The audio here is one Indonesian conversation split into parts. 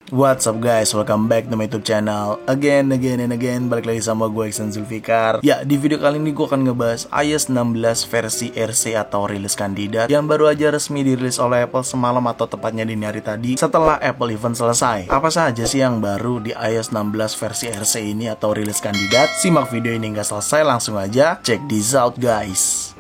What's up guys, welcome back to my YouTube channel again. Balik lagi sama gue Iksan Zulfikar. Ya, di video kali ini gue akan ngebahas iOS 16 versi RC atau rilis kandidat yang baru aja resmi dirilis oleh Apple semalam atau tepatnya dini hari tadi setelah Apple event selesai. Apa saja sih yang baru di iOS 16 versi RC ini atau rilis kandidat? Simak video ini nggak selesai, langsung aja check this out guys.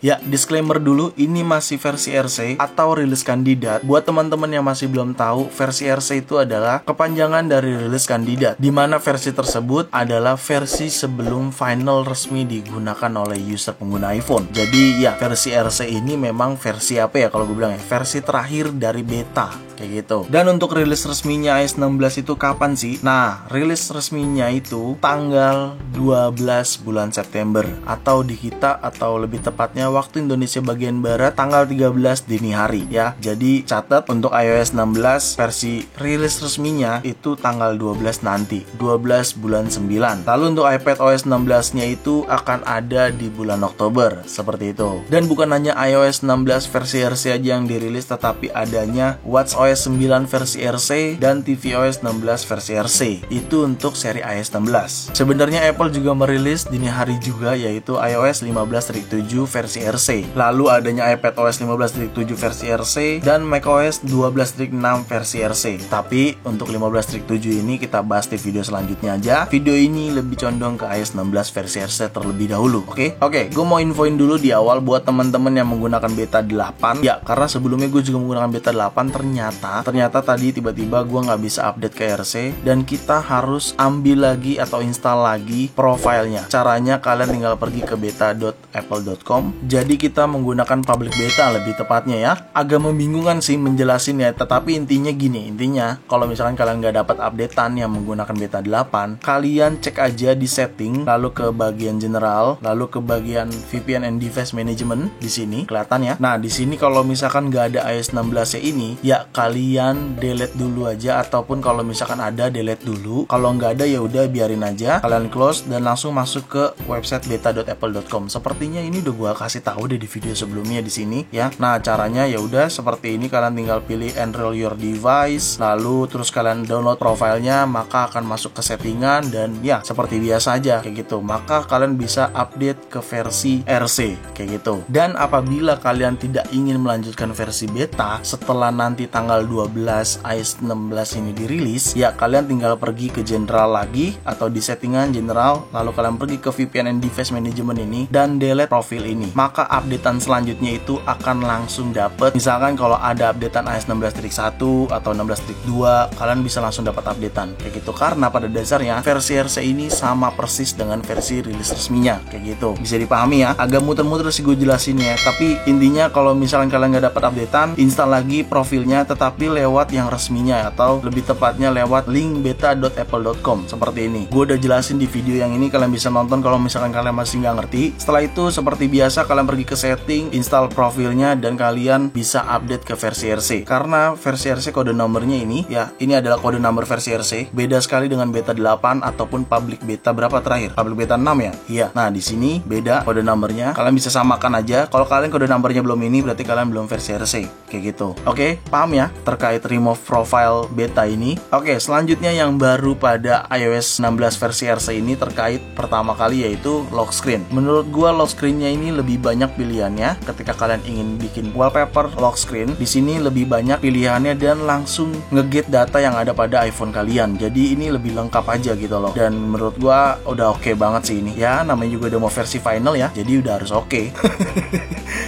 Ya, disclaimer dulu, ini masih versi RC atau rilis kandidat. Buat teman-teman yang masih belum tahu, versi RC itu adalah kepanjangan dari rilis kandidat, di mana versi tersebut adalah versi sebelum final resmi digunakan oleh user pengguna iPhone. Jadi ya, versi RC ini memang versi apa ya kalau gue bilang ya, versi terakhir dari beta kayak gitu. Dan untuk rilis resminya iOS 16 itu kapan sih? Nah, rilis resminya itu tanggal 12 bulan September, atau di kita atau lebih tepatnya waktu Indonesia bagian barat tanggal 13 dini hari ya. Jadi catat untuk iOS 16 versi rilis resminya itu tanggal 12 nanti, 12 bulan 9. Lalu untuk iPadOS 16-nya itu akan ada di bulan Oktober, seperti itu. Dan bukan hanya iOS 16 versi RC aja yang dirilis, tetapi adanya watchOS 9 versi RC dan tvOS 16 versi RC. Itu untuk seri iOS 16. Sebenarnya Apple juga merilis dini hari juga, yaitu iOS 15.7 versi RC. Lalu adanya iPadOS 15.7 versi RC dan macOS 12.6 versi RC. Tapi untuk 15.7 ini kita bahas di video selanjutnya aja. Video ini lebih condong ke iOS 16 versi RC terlebih dahulu. Oke, gue mau infoin dulu di awal buat teman-teman yang menggunakan beta 8. Ya, karena sebelumnya gue juga menggunakan beta 8. Ternyata tadi tiba-tiba gue nggak bisa update ke RC dan kita harus ambil lagi atau install lagi profilnya. Caranya kalian tinggal pergi ke beta.apple.com. Jadi kita menggunakan public beta lebih tepatnya ya. Agak membingungkan sih menjelasin ya, tetapi intinya gini. Intinya kalau misalkan kalian nggak dapat updatean yang menggunakan beta 8, kalian cek aja di setting, lalu ke bagian general, lalu ke bagian VPN and device management. Di sini kelihatan ya. Nah, di sini kalau misalkan nggak ada iOS 16 ini, ya kalian delete dulu aja, ataupun kalau misalkan ada delete dulu. Kalau nggak ada ya udah biarin aja. Kalian close dan langsung masuk ke website beta.apple.com. Sepertinya ini udah gua kasih tahu deh di video sebelumnya di sini ya. Nah, caranya ya udah seperti ini, kalian tinggal pilih enroll your device, lalu terus kalian download profilnya, maka akan masuk ke settingan dan ya seperti biasa aja kayak gitu. Maka kalian bisa update ke versi RC kayak gitu. Dan apabila kalian tidak ingin melanjutkan versi beta setelah nanti tanggal 12 iOS 16 ini dirilis, ya kalian tinggal pergi ke general lagi atau di settingan general, lalu kalian pergi ke VPN and device management ini dan delete profil ini. Maka updatean selanjutnya itu akan langsung dapet. Misalkan kalau ada updatean iOS 16.1 atau 16.2, kalian bisa langsung dapat updatean kayak gitu. Karena pada dasarnya versi RC ini sama persis dengan versi rilis resminya kayak gitu. Bisa dipahami ya. Agak muter-muter sih gue jelasin ya, tapi intinya kalau misalkan kalian nggak dapat updatean, install lagi profilnya tetapi lewat yang resminya, atau lebih tepatnya lewat link beta.apple.com seperti ini. Gue udah jelasin di video yang ini, kalian bisa nonton kalau misalkan kalian masih nggak ngerti. Setelah itu seperti biasa kalian pergi ke setting, install profilnya, dan kalian bisa update ke versi RC. Karena versi RC kode nomornya ini ya, ini adalah kode nomor versi RC, beda sekali dengan beta 8 ataupun public beta berapa terakhir? Public beta 6 ya? Iya. Nah, di sini beda kode nomornya. Kalian bisa samakan aja. Kalau kalian kode nomornya belum ini, berarti kalian belum versi RC kayak gitu. Oke, paham ya terkait remove profile beta ini? Oke, selanjutnya yang baru pada iOS 16 versi RC ini terkait pertama kali yaitu lock screen. Menurut gua lock screennya ini lebih banyak pilihannya. Ketika kalian ingin bikin wallpaper lock screen, di sini lebih banyak pilihannya dan langsung nge-get data yang ada pada iPhone kalian. Jadi ini lebih lengkap aja gitu loh. Dan menurut gua udah oke banget sih ini. Ya, namanya juga udah mau versi final ya. Jadi udah harus oke.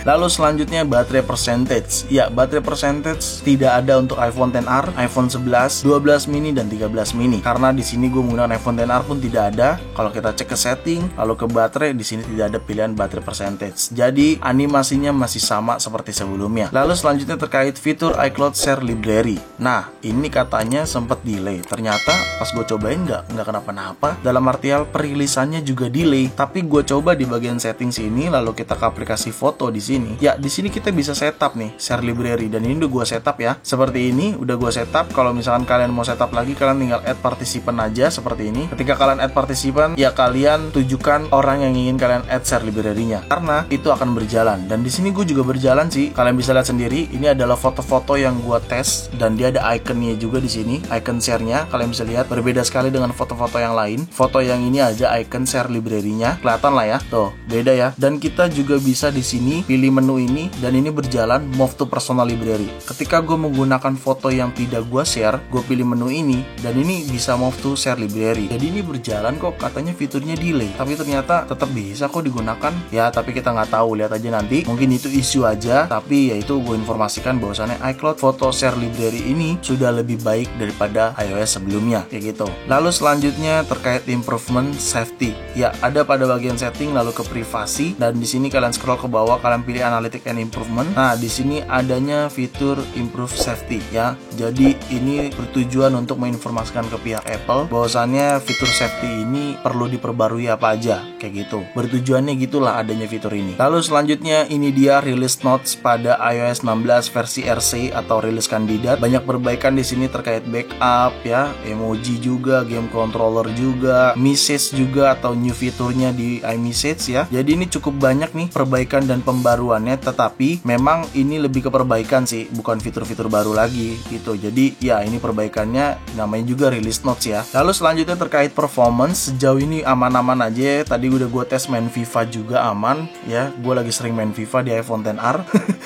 Lalu selanjutnya baterai percentage. Ya, baterai percentage tidak ada untuk iPhone XR, iPhone 11, 12 mini dan 13 mini. Karena di sini gue menggunakan iPhone XR pun tidak ada. Kalau kita cek ke setting, lalu ke baterai, di sini tidak ada pilihan baterai percentage. Jadi animasinya masih sama seperti sebelumnya. Lalu selanjutnya terkait fitur iCloud Share Library. Nah, ini katanya sempat delay. Ternyata pas gue cobain nggak kenapa-napa. Dalam artian perilisannya juga delay. Tapi gue coba di bagian setting sini, lalu kita ke aplikasi foto di sini. sini. Ya, di sini kita bisa setup nih share library, dan ini udah gue setup ya. Seperti ini udah gue setup. Kalau misalkan kalian mau setup lagi, kalian tinggal add participant aja seperti ini. Ketika kalian add participant, ya kalian tujukan orang yang ingin kalian add share library-nya, karena itu akan berjalan. Dan di sini gue juga berjalan sih. Kalian bisa lihat sendiri, ini adalah foto-foto yang gue tes, dan dia ada ikonnya juga di sini, icon share-nya. Kalian bisa lihat berbeda sekali dengan foto-foto yang lain. Foto yang ini aja icon share library-nya, kelihatan lah ya. Tuh, beda ya. Dan kita juga bisa di sini pilih menu ini, dan ini berjalan move to personal library. Ketika gue menggunakan foto yang tidak gue share, gue pilih menu ini, dan ini bisa move to share library. Jadi ini berjalan kok, katanya fiturnya delay, tapi ternyata tetap bisa kok digunakan. Ya, tapi kita nggak tahu, lihat aja nanti. Mungkin itu isu aja, tapi ya itu gue informasikan bahwasannya iCloud Photo Share Library ini sudah lebih baik daripada iOS sebelumnya, kayak gitu. Lalu selanjutnya terkait improvement safety. Ya, ada pada bagian setting, lalu ke privasi, dan di sini kalian scroll ke bawah, kalian pilih analytic and improvement. Nah, di sini adanya fitur improve safety ya. Jadi ini bertujuan untuk menginformasikan ke pihak Apple bahwasannya fitur safety ini perlu diperbarui apa aja, kayak gitu. Bertujuannya gitulah adanya fitur ini. Lalu selanjutnya ini dia release notes pada iOS 16 versi RC atau rilis kandidat. Banyak perbaikan di sini terkait backup ya, emoji juga, game controller juga, message juga atau new fiturnya di iMessage ya. Jadi ini cukup banyak nih perbaikan dan pembaruannya, tetapi memang ini lebih ke perbaikan sih, bukan fitur-fitur baru lagi gitu. Jadi ya ini perbaikannya, namanya juga release notes ya. Lalu selanjutnya terkait performance, sejauh ini aman-aman aja. Tadi udah gue tes main FIFA juga aman ya. Gue lagi sering main FIFA di iPhone XR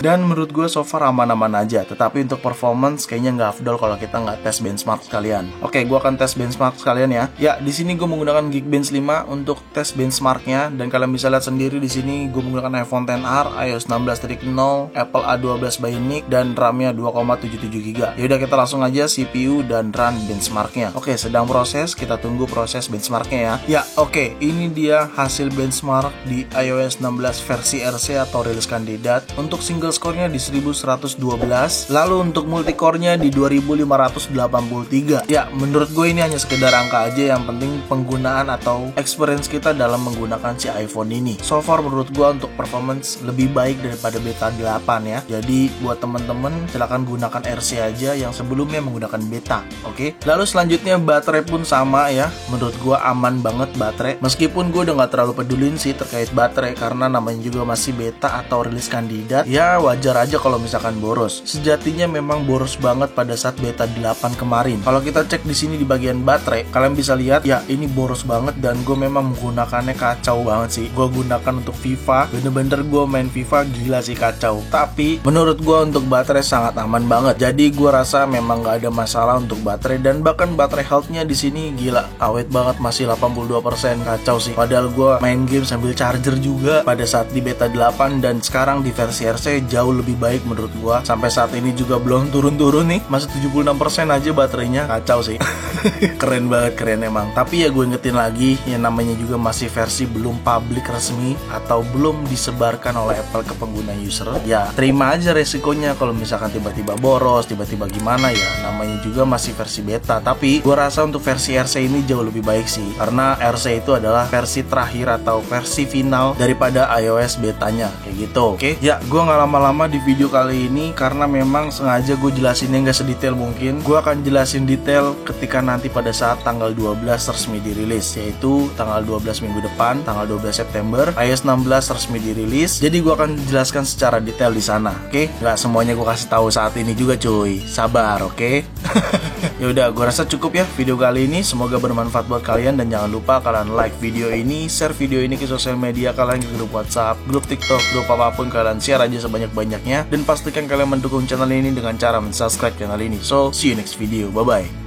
dan menurut gue so far aman-aman aja. Tetapi untuk performance kayaknya nggak afdol kalau kita nggak tes benchmark sekalian. Oke, gue akan tes benchmark sekalian ya. Ya, di sini gue menggunakan Geekbench 5 untuk tes benchmarknya, dan kalian bisa lihat sendiri di sini gue menggunakan iPhone XR, iOS 16.0, Apple A12 Bionic, dan RAM-nya 2,77 GB. Yaudah, kita langsung aja CPU dan run benchmarknya. Oke, sedang proses, kita tunggu proses benchmarknya ya. Ya, oke, ini dia hasil benchmark di iOS 16 versi RC atau rilis kandidat. Untuk single score-nya di 1112, lalu untuk multicore-nya di 2583. Ya, menurut gue ini hanya sekedar angka aja, yang penting penggunaan atau experience kita dalam menggunakan si iPhone ini. So far menurut gue untuk performance lebih baik daripada beta 8 ya. Jadi buat temen-temen silahkan gunakan RC aja yang sebelumnya menggunakan beta. Oke. Lalu selanjutnya baterai pun sama ya. Menurut gue aman banget baterai. Meskipun gue udah gak terlalu pedulin sih terkait baterai, karena namanya juga masih beta atau rilis kandidat. Ya wajar aja kalau misalkan boros. Sejatinya memang boros banget pada saat beta 8 kemarin. Kalau kita cek di sini di bagian baterai, kalian bisa lihat ya ini boros banget, dan gue memang menggunakannya kacau banget sih. Gue gunakan untuk FIFA, bener-bener gue main FIFA gila sih, kacau. Tapi menurut gue untuk baterai sangat aman banget. Jadi gue rasa memang gak ada masalah untuk baterai, dan bahkan baterai health-nya di sini gila, awet banget, masih 82%, kacau sih. Padahal gue main game sambil charger juga pada saat di beta 8, dan sekarang di versi RC jauh lebih baik menurut gue. Sampai saat ini juga belum turun-turun nih, masih 76% aja baterainya, kacau sih. Keren banget, keren emang. Tapi ya gue ingetin lagi, yang namanya juga masih versi belum public resmi atau belum disebarkan oleh Apple ke pengguna user. Ya terima aja resikonya kalau misalkan tiba-tiba boros, tiba-tiba gimana ya, namanya juga masih versi beta. Tapi gue rasa untuk versi RC ini jauh lebih baik sih, karena RC itu adalah versi terakhir atau versi final daripada iOS betanya, kayak gitu. Oke, ya gue gak lama-lama di video kali ini, karena memang sengaja gue jelasinnya gak sedetail mungkin. Gue akan jelasin detail ketika nanti pada saat tanggal 12 resmi dirilis, yaitu tanggal 12 minggu depan, tanggal 12 September, iOS 16 resmi dirilis. Jadi gue akan jelaskan secara detail di sana. Oke, nggak semuanya gue kasih tahu saat ini juga cuy, sabar. Oke. Ya udah, gue rasa cukup ya video kali ini. Semoga bermanfaat buat kalian, dan jangan lupa kalian like video ini, share video ini ke sosial media kalian, ke grup WhatsApp, grup TikTok, grup apapun, kalian share aja sebanyak-banyaknya, dan pastikan kalian mendukung channel ini dengan cara mensubscribe channel ini. So, see you next video. Bye bye.